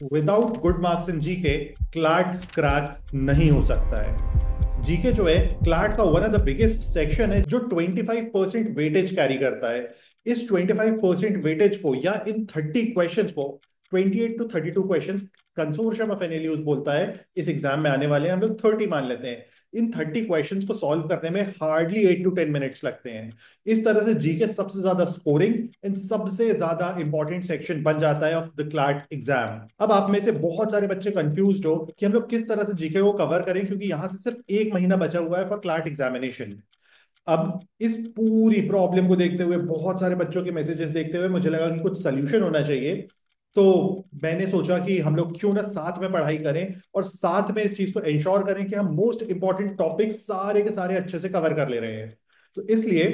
Without good marks in GK CLAT crack नहीं हो सकता है। जीके जो है क्लैट का one of the biggest section है जो 25% वेटेज कैरी करता है। इस 25% वेटेज को या इन 30 क्वेश्चंस को 28 to 32 questions consortium of NLUs बोलता है इस एग्जाम में आने वाले हैं। हम लोग 30 मान लेते हैं। इन 30 क्वेश्चंस को सॉल्व करने में हार्डली 8 टू 10 मिनट्स लगते हैं। इस तरह से जीके सबसे ज्यादा स्कोरिंग इन सबसे ज्यादा इंपॉर्टेंट सेक्शन बन जाता है ऑफ द क्लैट एग्जाम। अब आप में से बहुत सारे बच्चे कंफ्यूज्ड हो कि हम लोग किस तरह से जीके को कवर करें, क्योंकि यहां से सिर्फ एक महीना बचा हुआ है फॉर क्लैट एग्जामिनेशन। अब इस पूरी प्रॉब्लम को देखते हुए, बहुत सारे बच्चों के मैसेजेस देखते हुए मुझे लगा कि कुछ सोल्यूशन होना चाहिए। तो मैंने सोचा कि हम लोग क्यों ना साथ में पढ़ाई करें और साथ में इस चीज को इंश्योर करें कि हम मोस्ट इंपॉर्टेंट टॉपिक सारे के सारे अच्छे से कवर कर ले रहे हैं। तो इसलिए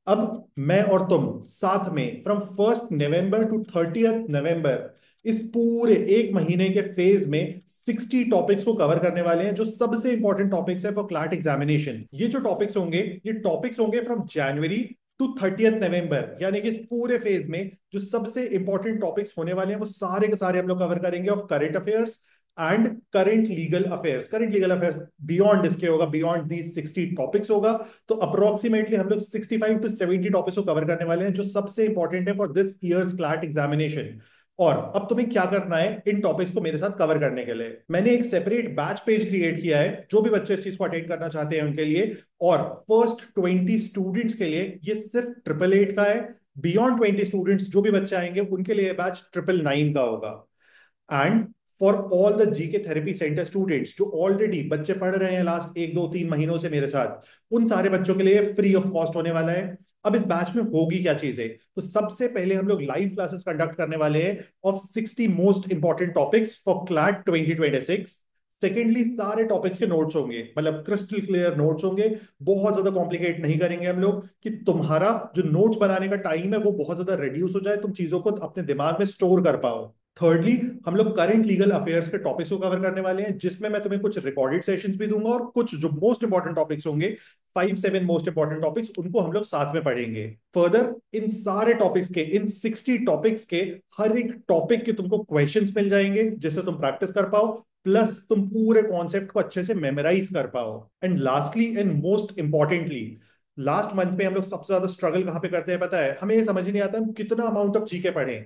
अब मैं और तुम साथ में फ्रॉम 1 नवंबर टू 30 नवंबर इस पूरे एक महीने के फेज में 60 टॉपिक्स को कवर करने वाले हैं, जो सबसे इंपॉर्टेंट टॉपिक्स है फॉर क्लैट एग्जामिनेशन। ये जो टॉपिक्स होंगे, ये टॉपिक्स होंगे फ्रॉम जनवरी टू 30 नवंबर, यानी कि इस पूरे फेज में जो सबसे इंपॉर्टेंट टॉपिक्स होने वाले हैं वो सारे के सारे हम लोग कवर करेंगे of current affairs and current legal affairs. Current legal affairs beyond इसके होगा, बियॉन्ड दी 60 टॉपिक्स होगा। तो अप्रोक्सीमेटली हम लोग 65 टू 70 टॉपिक्स को कवर करने वाले हैं जो सबसे इंपॉर्टेंट है for this years CLAT examination. और अब तुम्हें क्या करना है इन टॉपिक्स को मेरे साथ कवर करने के लिए, मैंने एक सेपरेट बैच पेज क्रिएट किया है जो भी बच्चे इस चीज को अटेंड करना चाहते हैं उनके लिए। और फर्स्ट 20 स्टूडेंट्स के लिए ये सिर्फ 888 का है। बियॉन्ड 20 स्टूडेंट्स जो भी बच्चे आएंगे उनके लिए बैच 999 का होगा। And for all the GK therapy centre students जो ऑलरेडी बच्चे पढ़ रहे हैं लास्ट 1 2 3 महीनों से मेरे साथ, उन सारे बच्चों के लिए फ्री ऑफ कॉस्ट होने वाला है। अब इस बैच में होगी क्या चीजें, तो सबसे पहले हम लोग लाइव क्लासेस कंडक्ट करने वाले हैं of 60 most important topics for CLAT 2026। Secondly सारे टॉपिक्स के नोट्स होंगे, मतलब क्रिस्टल क्लियर नोट्स होंगे। बहुत ज्यादा कॉम्प्लिकेट नहीं करेंगे हम लोग कि तुम्हारा जो नोट्स बनाने का टाइम है वो बहुत ज्यादा रिड्यूस हो जाए, तुम चीजों को अपने दिमाग में स्टोर कर पाओ। थर्डली हम लोग करंट लीगल अफेयर्स के टॉपिक्स को कवर करने वाले हैं, जिसमें मैं तुम्हें कुछ रिकॉर्डेड सेशंस भी दूंगा और कुछ जो मोस्ट इंपॉर्टेंट टॉपिक्स होंगे, 5 7 मोस्ट इंपॉर्टेंट टॉपिक्स, उनको हम लोग साथ में पढ़ेंगे। फर्दर इन सारे टॉपिक्स के, इन 60 टॉपिक्स के हर एक टॉपिक के तुमको क्वेश्चंस मिल जाएंगे जिससे तुम प्रैक्टिस कर पाओ, प्लस तुम पूरे कॉन्सेप्ट को अच्छे से मेमोराइज कर पाओ। And lastly and most importantly, last month में हम लोग सबसे ज्यादा स्ट्रगल कहां पे करते हैं पता है? हमें ये समझ ही नहीं आता हम कितना अमाउंट ऑफ जीके पढ़ें,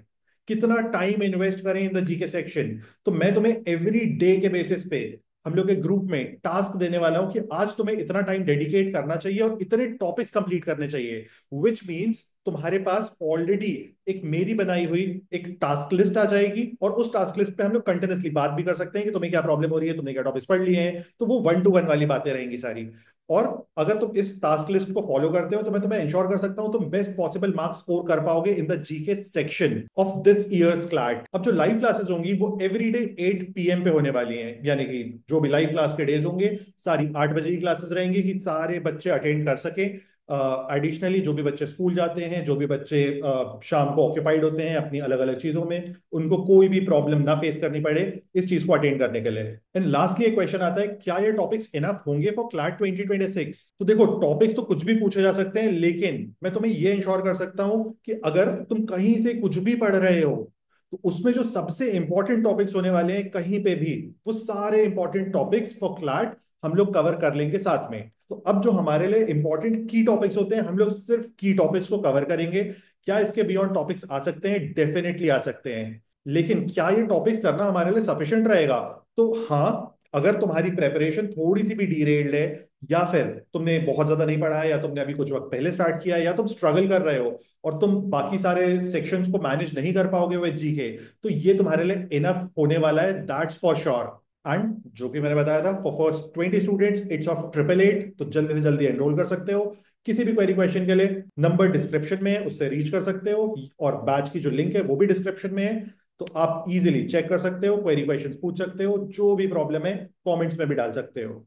कितना टाइम इन्वेस्ट करें इन द जीके सेक्शन। तो मैं तुम्हें एवरी डे के बेसिस पे हम लोग के ग्रुप में टास्क देने वाला हूं कि आज तुम्हें इतना टाइम डेडिकेट करना चाहिए और इतने टॉपिक्स कंप्लीट करने चाहिए। विच मींस तुम्हारे पास ऑलरेडी एक मेरी बनाई हुई एक टास्क लिस्ट आ जाएगी, और उस टास्क लिस्ट पे हम लोग कंटिन्यूसली बात भी कर सकते हैं कि तुम्हें क्या प्रॉब्लम हो रही है, तुमने क्या टॉपिक्स पढ़ लिए हैं। तो वो 1 to 1 वाली बातें रहेंगी सारी। और अगर तुम इस टास्क लिस्ट को फॉलो करते हो तो मैं तुम्हें इंश्योर कर सकता हूं तुम बेस्ट पॉसिबल मार्क्स स्कोर कर पाओगे in the GK section of this years CLAT. अब जो लाइव क्लासेस होंगी वो एवरीडे 8 PM पे होने वाली हैं, यानी कि जो भी लाइव क्लास के डेज होंगे सारी 8 बजे की क्लासेस रहेंगी कि सारे बच्चे अटेंड कर सके। एडिशनली जो भी बच्चे स्कूल जाते हैं, जो भी बच्चे शाम को ऑक्यूपाइड होते हैं अपनी अलग अलग चीजों में, उनको कोई भी प्रॉब्लम ना फेस करनी पड़े इस चीज को अटेंड करने के लिए। एंड लास्टली एक क्वेश्चन आता है, क्या ये टॉपिक्स इनफ होंगे फॉर क्लैट 2026? तो देखो, टॉपिक्स तो कुछ भी पूछे जा सकते हैं, लेकिन मैं तुम्हें ये इंश्योर कर सकता हूं कि अगर तुम कहीं से कुछ भी पढ़ रहे हो तो उसमें जो सबसे इंपॉर्टेंट टॉपिक्स होने वाले हैं कहीं पे भी, वो सारे इंपॉर्टेंट टॉपिक्स फॉर क्लैट हम लोग कवर कर लेंगे साथ में। तो अब जो हमारे लिए इंपॉर्टेंट की टॉपिक्स होते हैं हम लोग सिर्फ की टॉपिक्स को कवर करेंगे। क्या इसके बियॉन्ड टॉपिक्स आ सकते हैं? डेफिनेटली आ सकते हैं। लेकिन क्या ये टॉपिक्स करना हमारे लिए सफिशिएंट रहेगा? तो हाँ, अगर तुम्हारी प्रेपरेशन थोड़ी सी भी डीरेल्ड है, या फिर तुमने बहुत ज्यादा नहीं पढ़ा है, या तुमने अभी कुछ वक्त पहले स्टार्ट किया है, या तुम स्ट्रगल कर रहे हो और तुम बाकी सारे सेक्शंस को मैनेज नहीं कर पाओगे विद जीके, तो ये तुम्हारे लिए इनफ होने वाला है, दैट्स फॉर श्योर। एंड जो कि मैंने बताया था for first 20 students it's of 888, तो जल्दी से जल्दी एनरोल कर सकते हो। किसी भी क्वेरी क्वेश्चन के लिए नंबर डिस्क्रिप्शन में है, उससे रीच कर सकते हो, और बैच की जो लिंक है वो भी डिस्क्रिप्शन में है। तो आप इजीली चेक कर सकते हो, क्वेरी क्वेश्चंस पूछ सकते हो, जो भी प्रॉब्लम है कमेंट्स में भी डाल सकते हो।